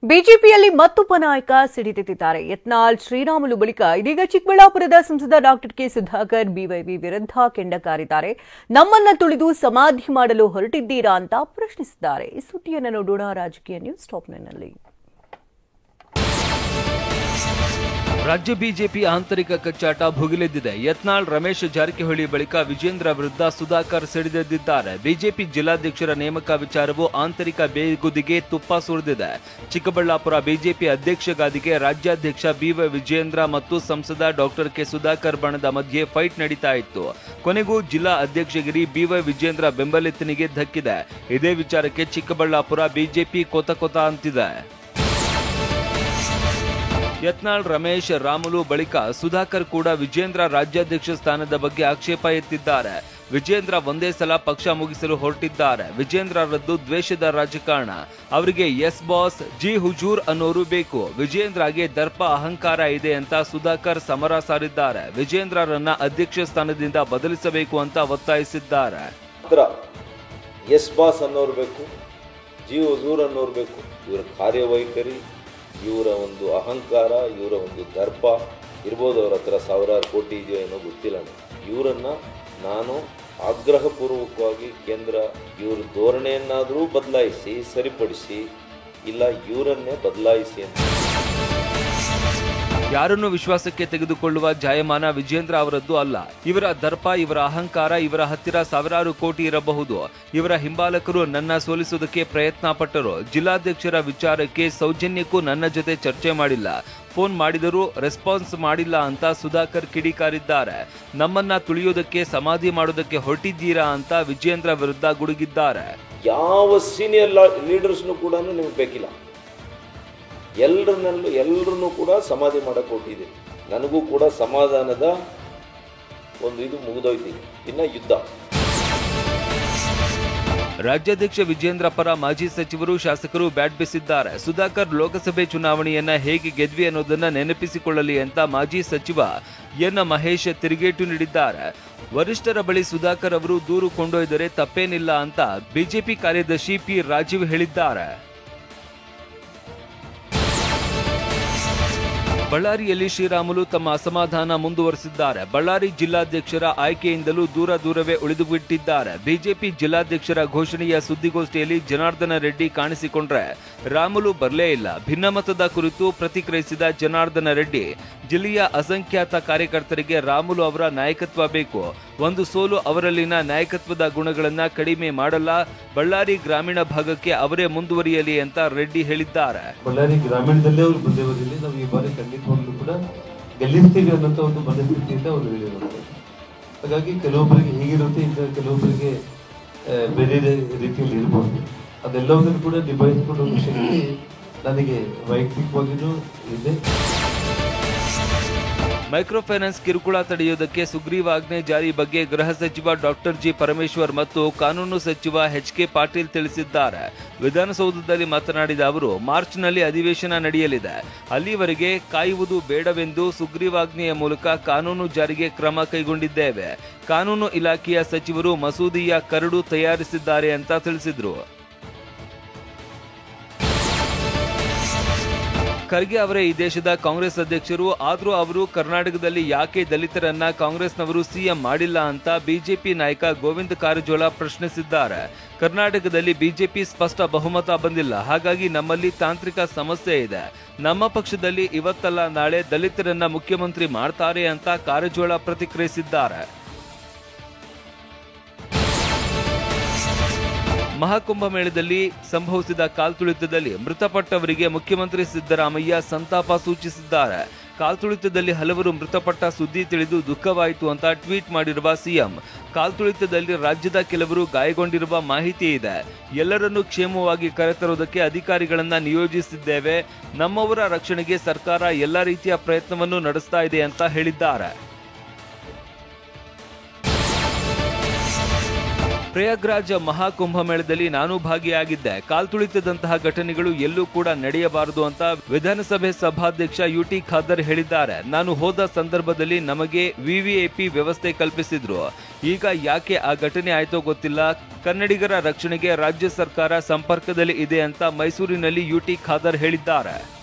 ಬಿಜೆಪಿಯಲ್ಲಿ ಮತ್ತೊಬ್ಬ ನಾಯಕ ಸಿಡಿದೆದ್ದಿದ್ದಾರೆ. ಯತ್ನಾಳ್ ಶ್ರೀರಾಮುಲು ಬಳಿಕ ಇದೀಗ ಚಿಕ್ಕಬಳ್ಳಾಪುರದ ಸಂಸದ ಡಾಕ್ಟರ್ ಕೆ ಸುಧಾಕರ್ ಬಿವೈವಿ ವಿರುದ್ಧ ಕೆಂಡಕಾರಿದ್ದಾರೆ. ನಮ್ಮನ್ನ ತುಳಿದು ಸಮಾಧಿ ಮಾಡಲು ಹೊರಟಿದ್ದೀರಾ ಅಂತ ಪ್ರಶ್ನಿಸಿದ್ದಾರೆ. ಈ ಸುದ್ದಿಯನ್ನು ನೋಡೋಣ ರಾಜಕೀಯ ನ್ಯೂಸ್ ಟಾಪ್ 9 ನಲ್ಲಿ. ರಾಜ್ಯ ಬಿಜೆಪಿ ಆಂತರಿಕ ಕಚ್ಚಾಟ ಭುಗಿಲೆದ್ದಿದೆ. ಯತ್ನಾಳ್ ರಮೇಶ್ ಜಾರಕಿಹೊಳಿ ಬಳಿಕ ವಿಜೇಂದ್ರ ವಿರುದ್ಧ ಸುಧಾಕರ್ ಸಿಡಿದೆದ್ದಿದ್ದಾರೆ. ಬಿಜೆಪಿ ಜಿಲ್ಲಾಧ್ಯಕ್ಷರ ನೇಮಕ ವಿಚಾರವು ಆಂತರಿಕ ಬೇಗುದಿಗೆ ತುಪ್ಪ ಸುರಿದಿದೆ. ಚಿಕ್ಕಬಳ್ಳಾಪುರ ಬಿಜೆಪಿ ಅಧ್ಯಕ್ಷ ಗಾದಿಗೆ ರಾಜ್ಯಾಧ್ಯಕ್ಷ ಬಿವೈ ವಿಜೇಂದ್ರ ಮತ್ತು ಸಂಸದ ಡಾಕ್ಟರ್ ಕೆ ಸುಧಾಕರ್ ಬಣದ ಮಧ್ಯೆ ಫೈಟ್ ನಡೀತಾ ಇತ್ತು. ಕೊನೆಗೂ ಜಿಲ್ಲಾ ಅಧ್ಯಕ್ಷಗಿರಿ ಬಿವೈ ವಿಜೇಂದ್ರ ಬೆಂಬಲಿತನಿಗೆ ಧಕ್ಕಿದೆ. ಇದೇ ವಿಚಾರಕ್ಕೆ ಚಿಕ್ಕಬಳ್ಳಾಪುರ ಬಿಜೆಪಿ ಕೊತ ಅಂತಿದೆ. ಯತ್ನಾಳ್ ರಮೇಶ್ ರಾಮುಲು ಬಳಿಕ ಸುಧಾಕರ್ ಕೂಡ ವಿಜೇಂದ್ರ ರಾಜ್ಯಾಧ್ಯಕ್ಷ ಸ್ಥಾನದ ಬಗ್ಗೆ ಆಕ್ಷೇಪ ಎತ್ತಿದ್ದಾರೆ. ವಿಜೇಂದ್ರ ಒಂದೇ ಸಲ ಪಕ್ಷ ಮುಗಿಸಲು ಹೊರಟಿದ್ದಾರೆ. ವಿಜೇಂದ್ರರದ್ದು ದ್ವೇಷದ ರಾಜಕಾರಣ. ಅವರಿಗೆ ಎಸ್ ಬಾಸ್ ಜಿ ಹುಜೂರ್ ಅನ್ನೋರು ಬೇಕು. ವಿಜೇಂದ್ರಗೆ ದರ್ಪ ಅಹಂಕಾರ ಇದೆ ಅಂತ ಸುಧಾಕರ್ ಸಮರ ಸಾರಿದ್ದಾರೆ. ವಿಜೇಂದ್ರರನ್ನ ಅಧ್ಯಕ್ಷ ಸ್ಥಾನದಿಂದ ಬದಲಿಸಬೇಕು ಅಂತ ಒತ್ತಾಯಿಸಿದ್ದಾರೆ. ಎಸ್ ಬಾಸ್ ಅನ್ನೋರು ಬೇಕು, ಜಿ ಹುಜೂರ್ ಅನ್ನೋರು ಬೇಕು. ಇವರ ಕಾರ್ಯವೈಖರಿ, ಇವರ ಒಂದು ಅಹಂಕಾರ, ಇವರ ಒಂದು ದರ್ಪ ಇರ್ಬೋದು. ಅವ್ರ ಹತ್ರ ಸಾವಿರಾರು ಕೋಟಿ ಇದೆಯೋ ಏನೋ ಗೊತ್ತಿಲ್ಲ. ಇವರನ್ನು ನಾನು ಆಗ್ರಹಪೂರ್ವಕವಾಗಿ ಕೇಂದ್ರ ಇವ್ರ ಧೋರಣೆಯನ್ನಾದರೂ ಬದಲಾಯಿಸಿ, ಸರಿಪಡಿಸಿ, ಇಲ್ಲ ಇವರನ್ನೇ ಬದಲಾಯಿಸಿ ಅಂತ. ಯಾರನ್ನು ವಿಶ್ವಾಸಕ್ಕೆ ತೆಗೆದುಕೊಳ್ಳುವ ಜಾಯಮಾನ ವಿಜೇಂದ್ರ ಅವರದ್ದು ಅಲ್ಲ. ಇವರ ದರ್ಪ, ಇವರ ಅಹಂಕಾರ, ಇವರ ಹತ್ತಿರ ಸಾವಿರಾರು ಕೋಟಿ ಇರಬಹುದು. ಇವರ ಹಿಂಬಾಲಕರು ನನ್ನ ಸೋಲಿಸುವುದಕ್ಕೆ ಪ್ರಯತ್ನ ಪಟ್ಟರು. ಜಿಲ್ಲಾಧ್ಯಕ್ಷರ ವಿಚಾರಕ್ಕೆ ಸೌಜನ್ಯಕ್ಕೂ ನನ್ನ ಜೊತೆ ಚರ್ಚೆ ಮಾಡಿಲ್ಲ. ಫೋನ್ ಮಾಡಿದರೂ ರೆಸ್ಪಾನ್ಸ್ ಮಾಡಿಲ್ಲ ಅಂತ ಸುಧಾಕರ್ ಕಿಡಿಕಾರಿದ್ದಾರೆ. ನಮ್ಮನ್ನ ತುಳಿಯೋದಕ್ಕೆ, ಸಮಾಧಿ ಮಾಡೋದಕ್ಕೆ ಹೊರಟಿದ್ದೀರಾ ಅಂತ ವಿಜೇಂದ್ರ ವಿರುದ್ಧ ಗುಡುಗಿದ್ದಾರೆ. ಯಾವ ಸೀನಿಯರ್ ಲೀಡರ್ಸ್ನು ಕೂಡ ನಿಮಗೆ ಬೇಕಿಲ್ಲ. ಎಲ್ಲರನ್ನೂ ಕೂಡ ಸಮಾಧಿ ಮಾಡಕ್ಕೆ ಹೊರಟಿದೆ. ನನಗೂ ಕೂಡ ಸಮಾಧಾನದ ಒಂದು ಇದು ಮುಗಿದೋಯ್ತು. ಇನ್ನ ಯುದ್ಧ. ರಾಜ್ಯಾಧ್ಯಕ್ಷ ವಿಜೇಂದ್ರ ಪರ ಮಾಜಿ ಸಚಿವರು, ಶಾಸಕರು ಬ್ಯಾಟ್ ಬೀಸಿದ್ದಾರೆ. ಸುಧಾಕರ್ ಲೋಕಸಭೆ ಚುನಾವಣೆಯನ್ನ ಹೇಗೆ ಗೆದ್ವಿ ಅನ್ನೋದನ್ನ ನೆನಪಿಸಿಕೊಳ್ಳಲಿ ಅಂತ ಮಾಜಿ ಸಚಿವ ಎನ್ ಮಹೇಶ್ ತಿರುಗೇಟು ನೀಡಿದ್ದಾರೆ. ವರಿಷ್ಠರ ಬಳಿ ಸುಧಾಕರ್ ಅವರು ದೂರು ಕೊಂಡೊಯ್ದರೆ ತಪ್ಪೇನಿಲ್ಲ ಅಂತ ಬಿಜೆಪಿ ಕಾರ್ಯದರ್ಶಿ ಪಿ ರಾಜೀವ್ ಹೇಳಿದ್ದಾರೆ. ಬಳ್ಳಾರಿಯಲ್ಲಿ ಶ್ರೀರಾಮುಲು ತಮ್ಮ ಅಸಮಾಧಾನ ಮುಂದುವರೆಸಿದ್ದಾರೆ. ಬಳ್ಳಾರಿ ಜಿಲ್ಲಾಧ್ಯಕ್ಷರ ಆಯ್ಕೆಯಿಂದಲೂ ದೂರವೇ ಉಳಿದುಬಿಟ್ಟಿದ್ದಾರೆ. ಬಿಜೆಪಿ ಜಿಲ್ಲಾಧ್ಯಕ್ಷರ ಘೋಷಣೆಯ ಸುದ್ದಿಗೋಷ್ಠಿಯಲ್ಲಿ ಜನಾರ್ದನ ರೆಡ್ಡಿ ಕಾಣಿಸಿಕೊಂಡ್ರೆ ರಾಮುಲು ಬರಲೇ ಇಲ್ಲ. ಭಿನ್ನಮತದ ಕುರಿತು ಪ್ರತಿಕ್ರಿಯಿಸಿದ ಜನಾರ್ದನ ರೆಡ್ಡಿ, ಜಿಲ್ಲೆಯ ಅಸಂಖ್ಯಾತ ಕಾರ್ಯಕರ್ತರಿಗೆ ರಾಮುಲು ಅವರ ನಾಯಕತ್ವ ಬೇಕು. ಒಂದು ಸೋಲು ಅವರಲ್ಲಿನ ನಾಯಕತ್ವದ ಗುಣಗಳನ್ನ ಕಡಿಮೆ ಮಾಡಲ್ಲ. ಬಳ್ಳಾರಿ ಗ್ರಾಮೀಣ ಭಾಗಕ್ಕೆ ಅವರೇ ಮುಂದುವರಿಯಲಿ ಅಂತ ರೆಡ್ಡಿ ಹೇಳಿದ್ದಾರೆ. ಬಳ್ಳಾರಿ ಗ್ರಾಮೀಣದಲ್ಲೇ ಅವರು ಮುಂದುವರಿಯಲಿ, ನಾವು ಈ ಬಾರಿ ಖಂಡಿತವಾಗ್ಲೂ ಕೂಡ ಗೆಲ್ಲಿಸ್ತೀವಿ ಅನ್ನೋ ಒಂದು ಮನಸ್ಥಿತಿಯಿಂದ ಅವರು ಹೇಳಿರುವಂಥದ್ದು. ಹಾಗಾಗಿ ಕೆಲವೊಬ್ಬರಿಗೆ ಹೀಗಿರುತ್ತೆ, ಇನ್ನು ಕೆಲವೊಬ್ಬರಿಗೆ ಬೇರೆ ರೀತಿಯಲ್ಲಿ ಇರಬಹುದು. ಅದೆಲ್ಲವನ್ನೂ ಕೂಡ ನಿಭಾಯಿಸಿಕೊಂಡು ಶಕ್ತಿ ನನಗೆ ವೈಯಕ್ತಿಕವಾಗಿಯೂ ಇದೆ. ಮೈಕ್ರೋ ಫೈನಾನ್ಸ್ ಕಿರುಕುಳ ತಡೆಯುವುದಕ್ಕೆ ಸುಗ್ರೀವಾಜ್ಞೆ ಜಾರಿ ಬಗ್ಗೆ ಗೃಹ ಸಚಿವ ಡಾಕ್ಟರ್ ಜಿ ಪರಮೇಶ್ವರ್ ಮತ್ತು ಕಾನೂನು ಸಚಿವ ಎಚ್ ಕೆ ಪಾಟೀಲ್ ತಿಳಿಸಿದ್ದಾರೆ. ವಿಧಾನಸೌಧದಲ್ಲಿ ಮಾತನಾಡಿದ ಅವರು, ಮಾರ್ಚ್ನಲ್ಲಿ ಅಧಿವೇಶನ ನಡೆಯಲಿದೆ. ಅಲ್ಲಿವರೆಗೆ ಕಾಯುವುದು ಬೇಡವೆಂದು ಸುಗ್ರೀವಾಜ್ಞೆಯ ಮೂಲಕ ಕಾನೂನು ಜಾರಿಗೆ ಕ್ರಮ ಕೈಗೊಂಡಿದ್ದೇವೆ. ಕಾನೂನು ಇಲಾಖೆಯ ಸಚಿವರು ಮಸೂದೆಯ ಕರಡು ತಯಾರಿಸಿದ್ದಾರೆ ಅಂತ ತಿಳಿಸಿದರು. ಖರ್ಗೆ ಅವರೇ ಈ ದೇಶದ ಕಾಂಗ್ರೆಸ್ ಅಧ್ಯಕ್ಷರು. ಆದರೂ ಅವರು ಕರ್ನಾಟಕದಲ್ಲಿ ಯಾಕೆ ದಲಿತರನ್ನ ಕಾಂಗ್ರೆಸ್ನವರು ಸಿಎಂ ಮಾಡಿಲ್ಲ ಅಂತ ಬಿಜೆಪಿ ನಾಯಕ ಗೋವಿಂದ ಕಾರಜೋಳ ಪ್ರಶ್ನಿಸಿದ್ದಾರೆ. ಕರ್ನಾಟಕದಲ್ಲಿ ಬಿಜೆಪಿ ಸ್ಪಷ್ಟ ಬಹುಮತ ಬಂದಿಲ್ಲ. ಹಾಗಾಗಿ ನಮ್ಮಲ್ಲಿ ತಾಂತ್ರಿಕ ಸಮಸ್ಯೆ ಇದೆ. ನಮ್ಮ ಪಕ್ಷದಲ್ಲಿ ಇವತ್ತಲ್ಲ ನಾಳೆ ದಲಿತರನ್ನ ಮುಖ್ಯಮಂತ್ರಿ ಮಾಡ್ತಾರೆ ಅಂತ ಕಾರಜೋಳ ಪ್ರತಿಕ್ರಿಯಿಸಿದ್ದಾರೆ. ಮಹಾಕುಂಭಮೇಳದಲ್ಲಿ ಸಂಭವಿಸಿದ ಕಾಲ್ತುಳಿತದಲ್ಲಿ ಮೃತಪಟ್ಟವರಿಗೆ ಮುಖ್ಯಮಂತ್ರಿ ಸಿದ್ದರಾಮಯ್ಯ ಸಂತಾಪ ಸೂಚಿಸಿದ್ದಾರೆ. ಕಾಲ್ತುಳಿತದಲ್ಲಿ ಹಲವರು ಮೃತಪಟ್ಟ ಸುದ್ದಿ ತಿಳಿದು ದುಃಖವಾಯಿತು ಅಂತ ಟ್ವೀಟ್ ಮಾಡಿರುವ ಸಿಎಂ, ಕಾಲ್ತುಳಿತದಲ್ಲಿ ರಾಜ್ಯದ ಕೆಲವರು ಗಾಯಗೊಂಡಿರುವ ಮಾಹಿತಿ ಇದೆ. ಎಲ್ಲರನ್ನೂ ಕ್ಷೇಮವಾಗಿ ಕರೆತರುವುದಕ್ಕೆ ಅಧಿಕಾರಿಗಳನ್ನ ನಿಯೋಜಿಸಿದ್ದೇವೆ. ನಮ್ಮವರ ರಕ್ಷಣೆಗೆ ಸರ್ಕಾರ ಎಲ್ಲ ರೀತಿಯ ಪ್ರಯತ್ನವನ್ನು ನಡೆಸ್ತಾ ಇದೆ ಅಂತ ಹೇಳಿದ್ದಾರೆ. ಪ್ರಯಾಗ್ರಾಜ್ ಮಹಾಕುಂಭಮೇಳದಲ್ಲಿ ನಾನು ಭಾಗಿಯಾಗಿದ್ದೆ. ಕಾಲ್ತುಳಿತದಂತಹ ಘಟನೆಗಳು ಎಲ್ಲೂ ಕೂಡ ನಡೆಯಬಾರದು ಅಂತ ವಿಧಾನಸಭೆ ಸಭಾಧ್ಯಕ್ಷ ಯುಟಿ ಖಾದರ್ ಹೇಳಿದ್ದಾರೆ. ನಾನು ಹೋದ ಸಂದರ್ಭದಲ್ಲಿ ನಮಗೆ ವಿವಿಐಪಿ ವ್ಯವಸ್ಥೆ ಕಲ್ಪಿಸಿದ್ರು. ಈಗ ಯಾಕೆ ಆ ಘಟನೆ ಆಯ್ತೋ ಗೊತ್ತಿಲ್ಲ. ಕನ್ನಡಿಗರ ರಕ್ಷಣೆಗೆ ರಾಜ್ಯ ಸರ್ಕಾರ ಸಂಪರ್ಕದಲ್ಲಿ ಇದೆ ಅಂತ ಮೈಸೂರಿನಲ್ಲಿ ಯುಟಿ ಖಾದರ್ ಹೇಳಿದ್ದಾರೆ.